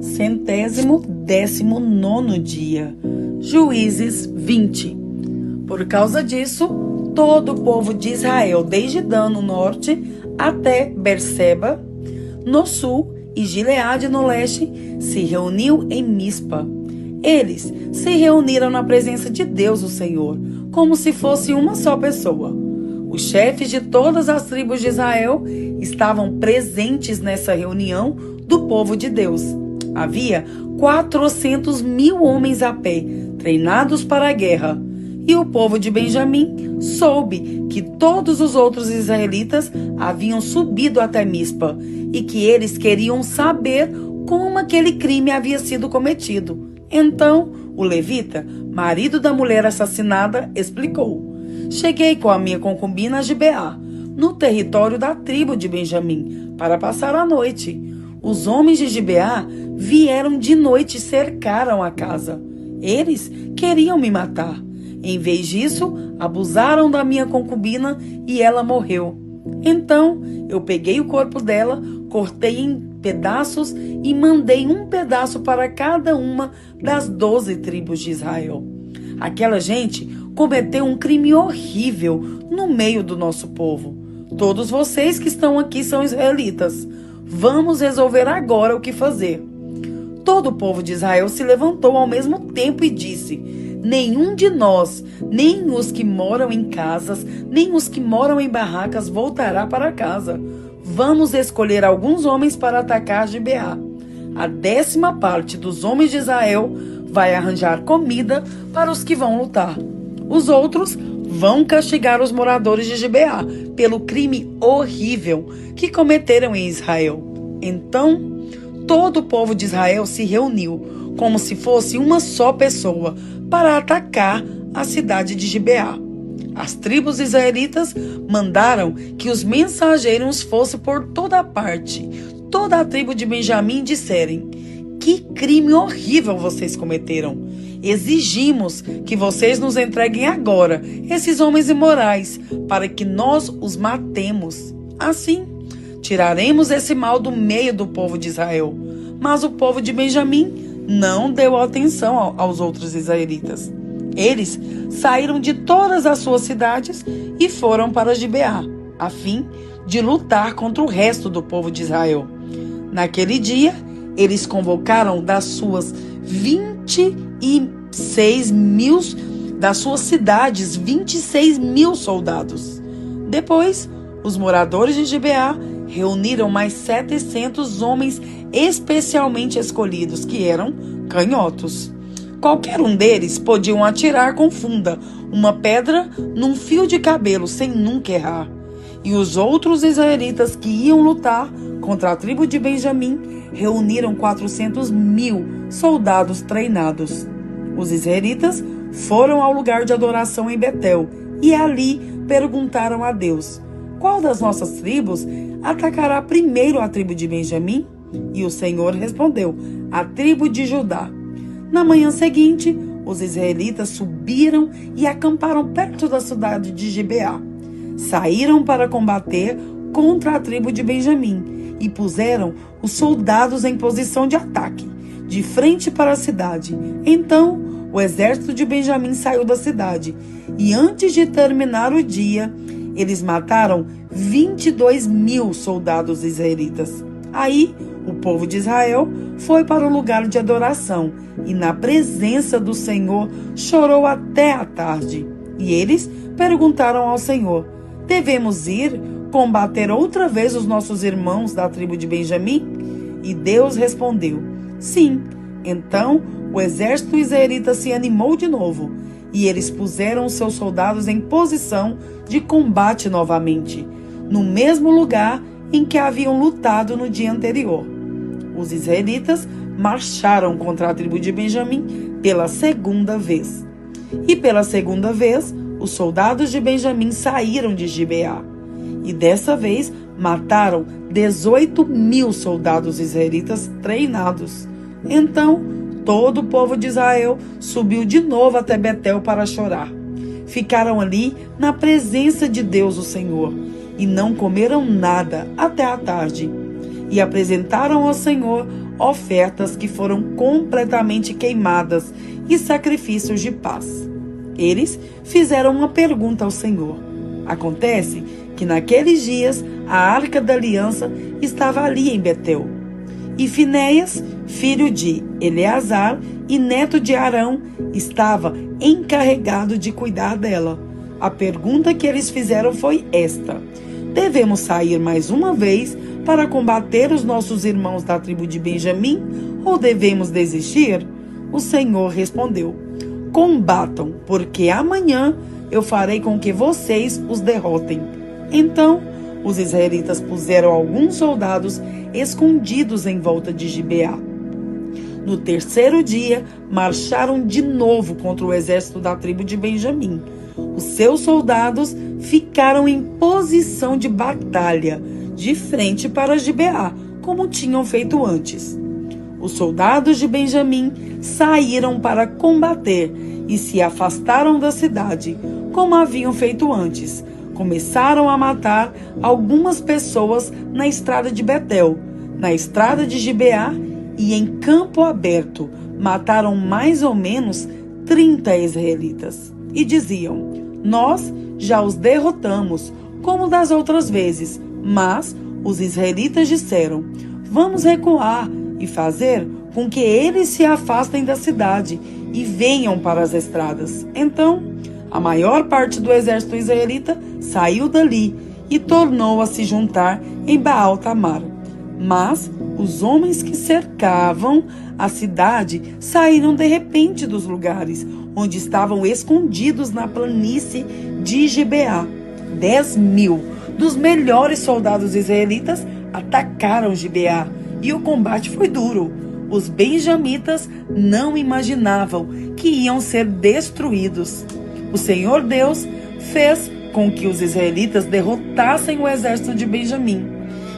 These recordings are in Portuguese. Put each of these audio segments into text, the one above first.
119º dia. Juízes 20. Por causa disso, todo o povo de Israel, desde Dan no norte até Berseba, no sul, e Gileade no leste, se reuniu em Mispa. Eles se reuniram na presença de Deus, o Senhor, como se fosse uma só pessoa. Os chefes de todas as tribos de Israel estavam presentes nessa reunião do povo de Deus. Havia 400.000 homens a pé, treinados para a guerra. E o povo de Benjamim soube que todos os outros israelitas haviam subido até Mispa e que eles queriam saber como aquele crime havia sido cometido. Então, o levita, marido da mulher assassinada, explicou: cheguei com a minha concubina a Gibeá, no território da tribo de Benjamim, para passar a noite. Os homens de Gibeá vieram de noite e cercaram a casa. Eles queriam me matar. Em vez disso, abusaram da minha concubina e ela morreu. Então, eu peguei o corpo dela, cortei em pedaços e mandei um pedaço para cada uma das 12 tribos de Israel. Aquela gente cometeu um crime horrível no meio do nosso povo. Todos vocês que estão aqui são israelitas. Vamos resolver agora o que fazer. Todo o povo de Israel se levantou ao mesmo tempo e disse: nenhum de nós, nem os que moram em casas, nem os que moram em barracas voltará para casa. Vamos escolher alguns homens para atacar Gibeá. A 10ª parte dos homens de Israel vai arranjar comida para os que vão lutar. Os outros vão castigar os moradores de Gibeá pelo crime horrível que cometeram em Israel. Então, todo o povo de Israel se reuniu, como se fosse uma só pessoa, para atacar a cidade de Gibeá. As tribos israelitas mandaram que os mensageiros fossem por toda parte. Toda a tribo de Benjamim disserem: que crime horrível vocês cometeram! Exigimos que vocês nos entreguem agora esses homens imorais, para que nós os matemos. Assim, tiraremos esse mal do meio do povo de Israel. Mas o povo de Benjamim não deu atenção aos outros israelitas. Eles saíram de todas as suas cidades e foram para Gibeá, a fim de lutar contra o resto do povo de Israel. Naquele dia, eles convocaram das suas 26 mil soldados. Depois, os moradores de Gibeá reuniram mais 700 homens especialmente escolhidos, que eram canhotos. Qualquer um deles podiam atirar com funda uma pedra num fio de cabelo sem nunca errar. E os outros israelitas que iam lutar contra a tribo de Benjamim reuniram 400.000 soldados treinados. Os israelitas foram ao lugar de adoração em Betel e ali perguntaram a Deus: qual das nossas tribos atacará primeiro a tribo de Benjamim? E o Senhor respondeu: a tribo de Judá. Na manhã seguinte, os israelitas subiram e acamparam perto da cidade de Gibeá. Saíram para combater contra a tribo de Benjamim e puseram os soldados em posição de ataque, de frente para a cidade. Então, o exército de Benjamim saiu da cidade e, antes de terminar o dia, eles mataram 22.000 soldados israelitas. Aí, o povo de Israel foi para o lugar de adoração e, na presença do Senhor, chorou até a tarde. E eles perguntaram ao Senhor: devemos ir combater outra vez os nossos irmãos da tribo de Benjamim? E Deus respondeu: sim. Então, o exército israelita se animou de novo e eles puseram seus soldados em posição de combate novamente, no mesmo lugar em que haviam lutado no dia anterior. Os israelitas marcharam contra a tribo de Benjamim pela segunda vez. E pela segunda vez, os soldados de Benjamim saíram de Gibeá. E dessa vez mataram 18.000 soldados israelitas treinados. Então, todo o povo de Israel subiu de novo até Betel para chorar. Ficaram ali na presença de Deus, o Senhor, e não comeram nada até a tarde. E apresentaram ao Senhor ofertas que foram completamente queimadas e sacrifícios de paz. Eles fizeram uma pergunta ao Senhor. Acontece que naqueles dias a Arca da Aliança estava ali em Betel. E Finéias, filho de Eleazar e neto de Arão, estava encarregado de cuidar dela. A pergunta que eles fizeram foi esta: devemos sair mais uma vez para combater os nossos irmãos da tribo de Benjamim ou devemos desistir? O Senhor respondeu: combatam, porque amanhã eu farei com que vocês os derrotem. Então, os israelitas puseram alguns soldados escondidos em volta de Gibeá. No terceiro dia, marcharam de novo contra o exército da tribo de Benjamim. Os seus soldados ficaram em posição de batalha, de frente para Gibeá, como tinham feito antes. Os soldados de Benjamim saíram para combater e se afastaram da cidade, como haviam feito antes. Começaram a matar algumas pessoas na estrada de Betel, na estrada de Gibeá e em campo aberto. Mataram mais ou menos 30 israelitas. E diziam: nós já os derrotamos, como das outras vezes. Mas os israelitas disseram: vamos recuar e fazer com que eles se afastem da cidade e venham para as estradas. Então, a maior parte do exército israelita saiu dali e tornou a se juntar em Baal-Tamar. Mas os homens que cercavam a cidade saíram de repente dos lugares onde estavam escondidos na planície de Gibeá. 10.000 dos melhores soldados israelitas atacaram Gibeá e o combate foi duro. Os benjamitas não imaginavam que iam ser destruídos. O Senhor Deus fez com que os israelitas derrotassem o exército de Benjamim.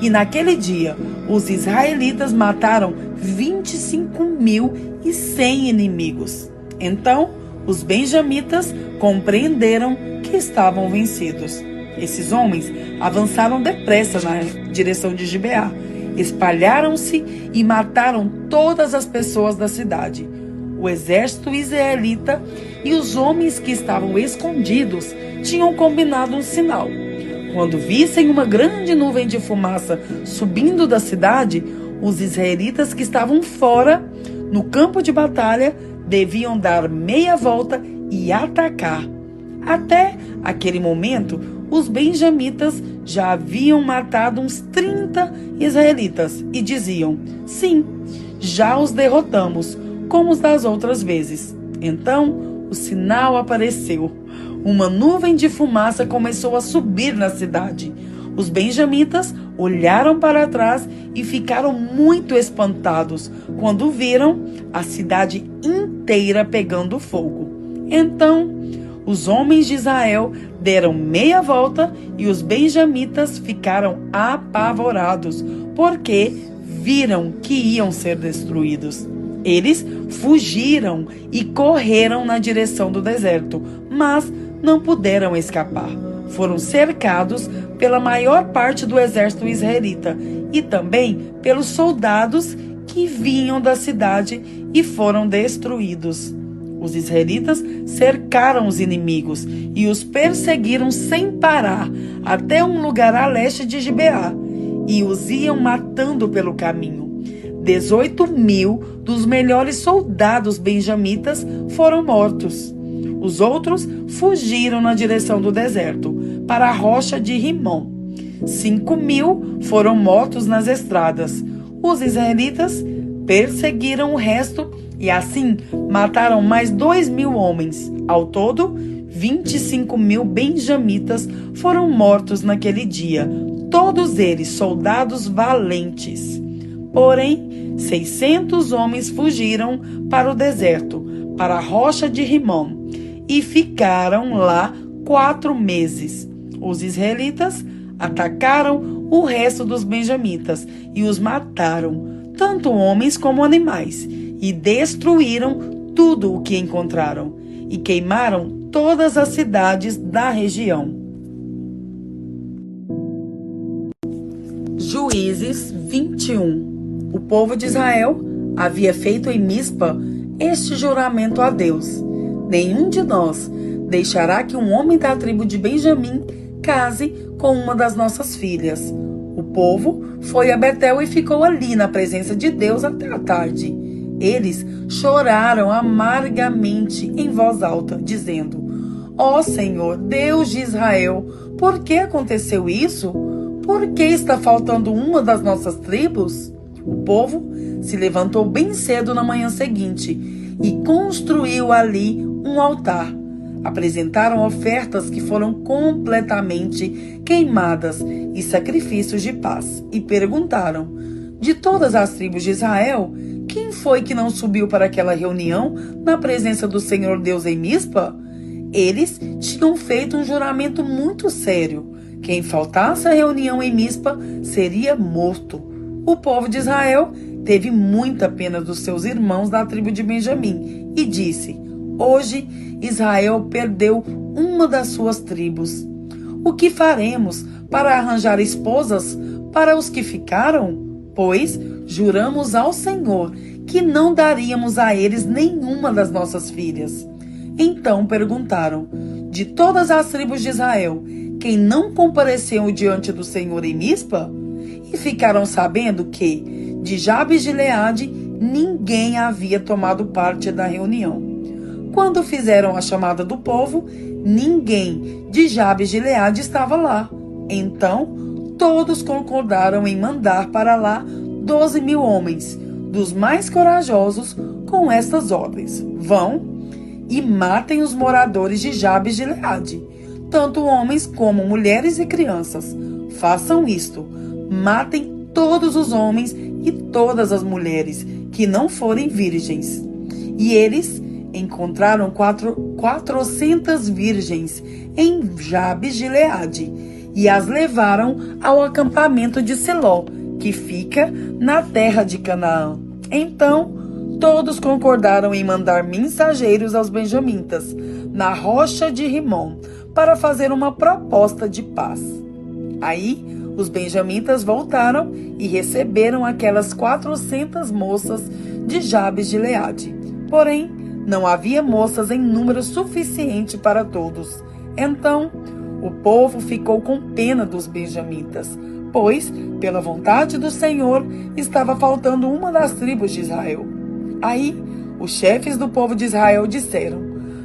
E naquele dia, os israelitas mataram 25.100 inimigos. Então, os benjamitas compreenderam que estavam vencidos. Esses homens avançaram depressa na direção de Gibeá, espalharam-se e mataram todas as pessoas da cidade. O exército israelita e os homens que estavam escondidos tinham combinado um sinal. Quando vissem uma grande nuvem de fumaça subindo da cidade, os israelitas que estavam fora, no campo de batalha, deviam dar meia volta e atacar. Até aquele momento, os benjamitas já haviam matado uns 30 israelitas e diziam: sim, já os derrotamos, como os das outras vezes. Então, o sinal apareceu. Uma nuvem de fumaça começou a subir na cidade. Os benjamitas olharam para trás e ficaram muito espantados quando viram a cidade inteira pegando fogo. Então, os homens de Israel deram meia volta e os benjamitas ficaram apavorados, porque viram que iam ser destruídos. Eles fugiram e correram na direção do deserto, mas não puderam escapar. Foram cercados pela maior parte do exército israelita e também pelos soldados que vinham da cidade e foram destruídos. Os israelitas cercaram os inimigos e os perseguiram sem parar até um lugar a leste de Gibeá e os iam matando pelo caminho. 18.000 dos melhores soldados benjamitas foram mortos. Os outros fugiram na direção do deserto, para a rocha de Rimom. 5.000 foram mortos nas estradas. Os israelitas perseguiram o resto e assim mataram mais 2.000 homens. Ao todo, 25.000 benjamitas foram mortos naquele dia, todos eles soldados valentes. Porém, 600 homens fugiram para o deserto, para a rocha de Rimom, e ficaram lá 4 meses. Os israelitas atacaram o resto dos benjamitas e os mataram, tanto homens como animais, e destruíram tudo o que encontraram, e queimaram todas as cidades da região. Juízes 21. O povo de Israel havia feito em Mispa este juramento a Deus: nenhum de nós deixará que um homem da tribo de Benjamim case com uma das nossas filhas. O povo foi a Betel e ficou ali na presença de Deus até a tarde. Eles choraram amargamente em voz alta, dizendo: Ó Senhor, Deus de Israel, por que aconteceu isso? Por que está faltando uma das nossas tribos? O povo se levantou bem cedo na manhã seguinte e construiu ali um altar. Apresentaram ofertas que foram completamente queimadas e sacrifícios de paz. E perguntaram: de todas as tribos de Israel, quem foi que não subiu para aquela reunião na presença do Senhor Deus em Mispa? Eles tinham feito um juramento muito sério. Quem faltasse à reunião em Mispa seria morto. O povo de Israel teve muita pena dos seus irmãos da tribo de Benjamim e disse: hoje Israel perdeu uma das suas tribos. O que faremos para arranjar esposas para os que ficaram? Pois juramos ao Senhor que não daríamos a eles nenhuma das nossas filhas. Então perguntaram: de todas as tribos de Israel, quem não compareceu diante do Senhor em Mispa? E ficaram sabendo que, de Jabes de Gileade, ninguém havia tomado parte da reunião. Quando fizeram a chamada do povo, ninguém de Jabes de Gileade estava lá. Então, todos concordaram em mandar para lá 12.000 homens, dos mais corajosos, com estas ordens: vão e matem os moradores de Jabes de Gileade, tanto homens como mulheres e crianças. Façam isto: matem todos os homens e todas as mulheres que não forem virgens. E eles encontraram 400 virgens em Jabes de Gileade e as levaram ao acampamento de Siló, que fica na terra de Canaã. Então, todos concordaram em mandar mensageiros aos benjamitas, na rocha de Rimom, para fazer uma proposta de paz. Aí, os benjamitas voltaram e receberam aquelas 400 moças de Jabes de Gileade. Porém, não havia moças em número suficiente para todos. Então, o povo ficou com pena dos benjamitas, pois, pela vontade do Senhor, estava faltando uma das tribos de Israel. Aí, os chefes do povo de Israel disseram: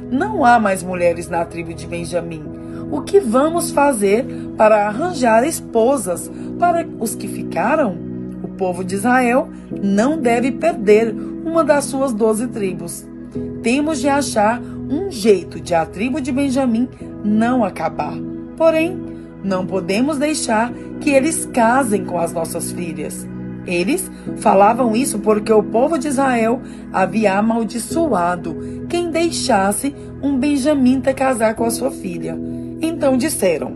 não há mais mulheres na tribo de Benjamim. O que vamos fazer para arranjar esposas para os que ficaram? O povo de Israel não deve perder uma das suas 12 tribos. Temos de achar um jeito de a tribo de Benjamim não acabar. Porém, não podemos deixar que eles casem com as nossas filhas. Eles falavam isso porque o povo de Israel havia amaldiçoado quem deixasse um benjamita casar com a sua filha. Então disseram: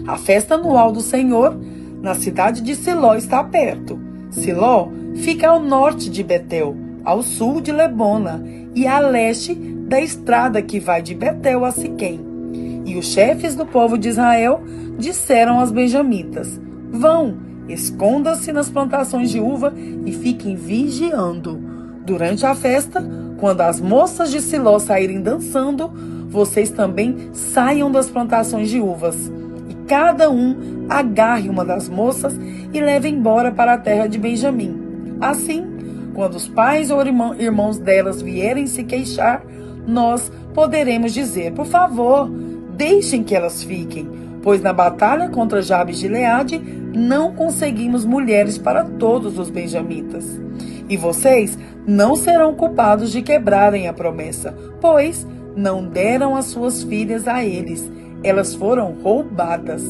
a festa anual do Senhor na cidade de Siló está perto. Siló fica ao norte de Betel, ao sul de Lebona e a leste da estrada que vai de Betel a Siquém. E os chefes do povo de Israel disseram aos benjamitas: vão, escondam-se nas plantações de uva e fiquem vigiando. Durante a festa, quando as moças de Siló saírem dançando, vocês também saiam das plantações de uvas. E cada um agarre uma das moças e leve embora para a terra de Benjamim. Assim, quando os pais ou irmãos delas vierem se queixar, nós poderemos dizer: por favor, deixem que elas fiquem, pois na batalha contra Jabes de Gileade não conseguimos mulheres para todos os benjamitas. E vocês não serão culpados de quebrarem a promessa, pois não deram as suas filhas a eles, elas foram roubadas.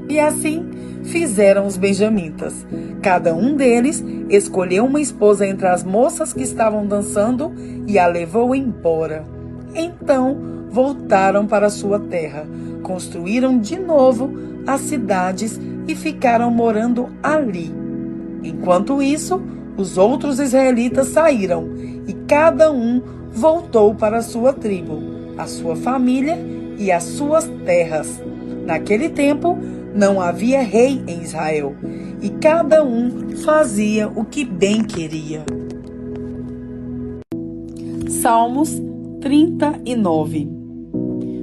E assim fizeram os benjamitas. Cada um deles escolheu uma esposa entre as moças que estavam dançando e a levou embora. Então voltaram para sua terra, construíram de novo as cidades e ficaram morando ali. Enquanto isso, os outros israelitas saíram e cada um voltou para a sua tribo, a sua família e as suas terras. Naquele tempo, não havia rei em Israel, e cada um fazia o que bem queria. Salmos 39.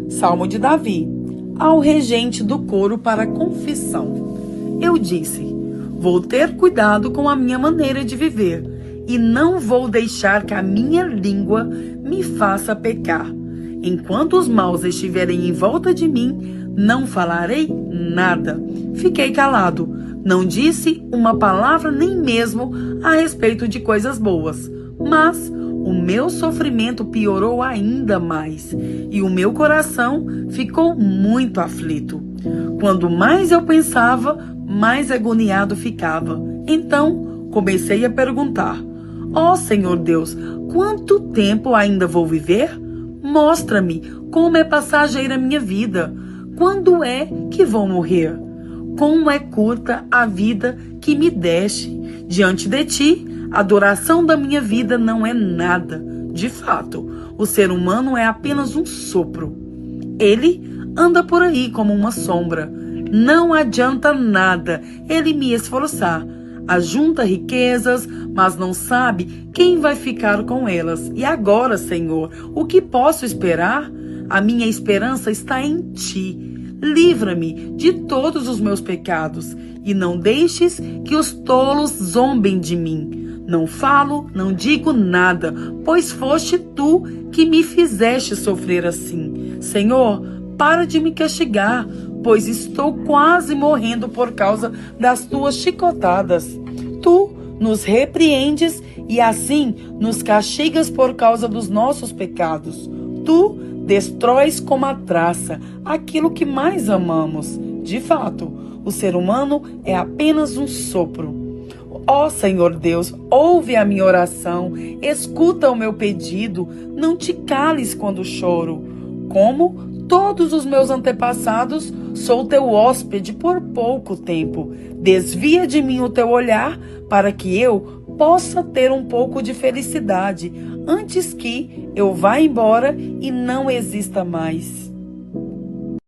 Salmo de Davi, ao regente do coro para confissão. Eu disse: vou ter cuidado com a minha maneira de viver e não vou deixar que a minha língua me faça pecar. Enquanto os maus estiverem em volta de mim, não falarei nada. Fiquei calado, não disse uma palavra nem mesmo a respeito de coisas boas. Mas o meu sofrimento piorou ainda mais e o meu coração ficou muito aflito. Quando mais eu pensava, mais agoniado ficava. Então comecei a perguntar: ó Senhor Deus, quanto tempo ainda vou viver? Mostra-me como é passageira a minha vida. Quando é que vou morrer? Como é curta a vida que me deste. Diante de ti, a duração da minha vida não é nada. De fato, o ser humano é apenas um sopro. Ele anda por aí como uma sombra. Não adianta nada ele me esforçar. Ajunta riquezas, mas não sabe quem vai ficar com elas. E agora, Senhor, o que posso esperar? A minha esperança está em ti. Livra-me de todos os meus pecados e não deixes que os tolos zombem de mim. Não falo, não digo nada, pois foste tu que me fizeste sofrer assim. Senhor, para de me castigar, pois estou quase morrendo por causa das tuas chicotadas. Tu nos repreendes e assim nos castigas por causa dos nossos pecados. Tu destróis como a traça aquilo que mais amamos. De fato, o ser humano é apenas um sopro. Ó Senhor Deus, ouve a minha oração, escuta o meu pedido, não te cales quando choro. Como todos os meus antepassados, sou teu hóspede por pouco tempo. Desvia de mim o teu olhar para que eu possa ter um pouco de felicidade antes que eu vá embora e não exista mais.